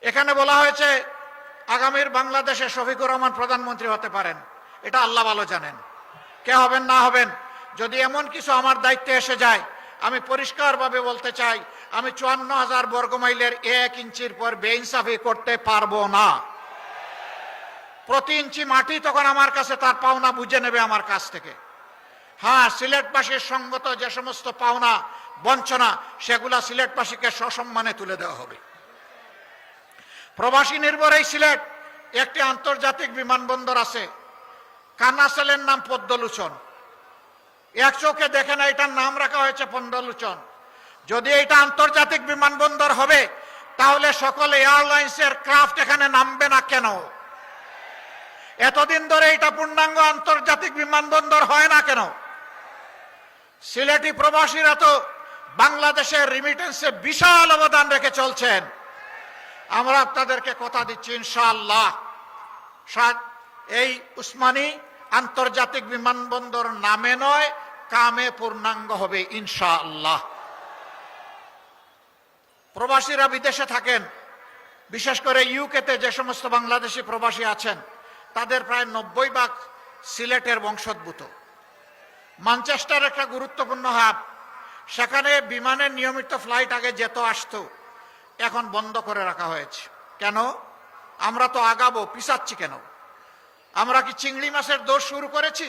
এখানে বলা হয়েছে আগামীর বাংলাদেশে শফিকুর রহমান প্রধানমন্ত্রী হতে পারেন। এটা আল্লাহ ভালো জানেন কে হবেন না হবেন। যদি এমন কিছু আমার দায়িত্বে এসে যায়, আমি পরিষ্কারভাবে বলতে চাই, আমি 54,000 বর্গমাইলের 1 ইঞ্চির পর বেইনসাফি করতে পারবো না। প্রতি ইঞ্চি মাটি তখন আমার কাছে তার পাওনা বুঝে নেবে আমার কাছ থেকে। হ্যাঁ, সিলেটবাসীর সঙ্গত যে সমস্ত পাওনা বঞ্চনা, সেগুলা সিলেটবাসীকে সসম্মানে তুলে দেওয়া হবে। প্রবাসী নির্ভর এই সিলেট একটি আন্তর্জাতিক বিমানবন্দর আছে, কানাসালের নাম পদ্মলোচন। এক চোখে দেখে না, এটার নাম রাখা হয়েছে পদ্মলোচন। যদি এটা আন্তর্জাতিক বিমানবন্দর হবে, তাহলে সকল এয়ারলাইন্সের ক্রাফট এখানে নামবে না কেন? এতদিন ধরে এটা পূর্ণাঙ্গ আন্তর্জাতিক বিমানবন্দর হয় না কেন? সিলেটি প্রবাসীরা তো বাংলাদেশের রিমিটেন্সে বিশাল অবদান রেখে চলছেন। আমরা আপনাদেরকে কথা দিচ্ছি, ইনশাআল্লাহ এই উসমানী আন্তর্জাতিক বিমানবন্দর নামে নয়, কামে পূর্ণাঙ্গ হবে ইনশাআল্লাহ। প্রবাসীরা বিদেশে থাকেন, বিশেষ করে ইউকেতে যে সমস্ত বাংলাদেশি প্রবাসী আছেন, তাদের প্রায় 90% সিলেটের বংশোদ্ভূত। ম্যানচেস্টার একটা গুরুত্বপূর্ণ হাব, সেখানে বিমানের নিয়মিত ফ্লাইট আগে যেত আসতো, এখন বন্ধ করে রাখা হয়েছে। কেন? আমরা তো আগাবো, পিছাচ্ছি কেন? আমরা কি চিংড়ি মাছের দৌড় শুরু করেছি?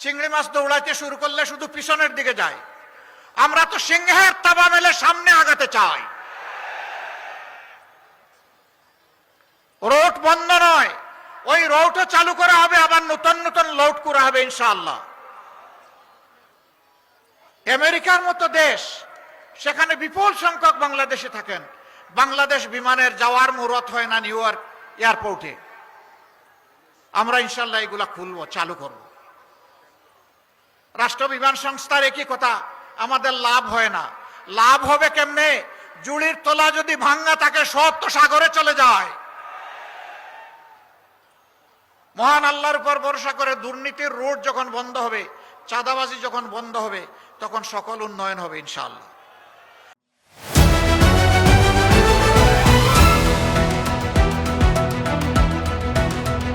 চিংড়ি মাছ দৌড়াইতে শুরু করলে শুধু পিছনের দিকে যায়। আমরা তো সিংহের তাবা মেলে সামনে আগাতে চাই। রোড বন্ধ নয়, ওই রোডও চালু করা হবে, আবার নতুন নতুন লোড করা হবে ইনশাআল্লাহ। আমেরিকার মতো দেশ, সেখানে বিপুল সংখ্যক বাংলাদেশে থাকেন। বাংলাদেশ বিমানের যাওয়ার মুহূর্ত হয় না নিউ ইয়র্ক এয়ারপোর্টে। আমরা ইনশাআল্লাহ এগুলা খুলবো, চালু করব। রাষ্ট্র বিমান সংস্থার একই কথা, আমাদের লাভ হয় না। লাভ হবে কেমনে? জুড়ির তলা যদি ভাঙ্গা থাকে, সব তো সাগরে চলে যায়। মহান আল্লাহর উপর ভরসা করে দুর্নীতির রোড যখন বন্ধ হবে, চাঁদাবাজি যখন বন্ধ হবে, তখন সকল উন্নয়ন হবে ইনশাআল্লাহ।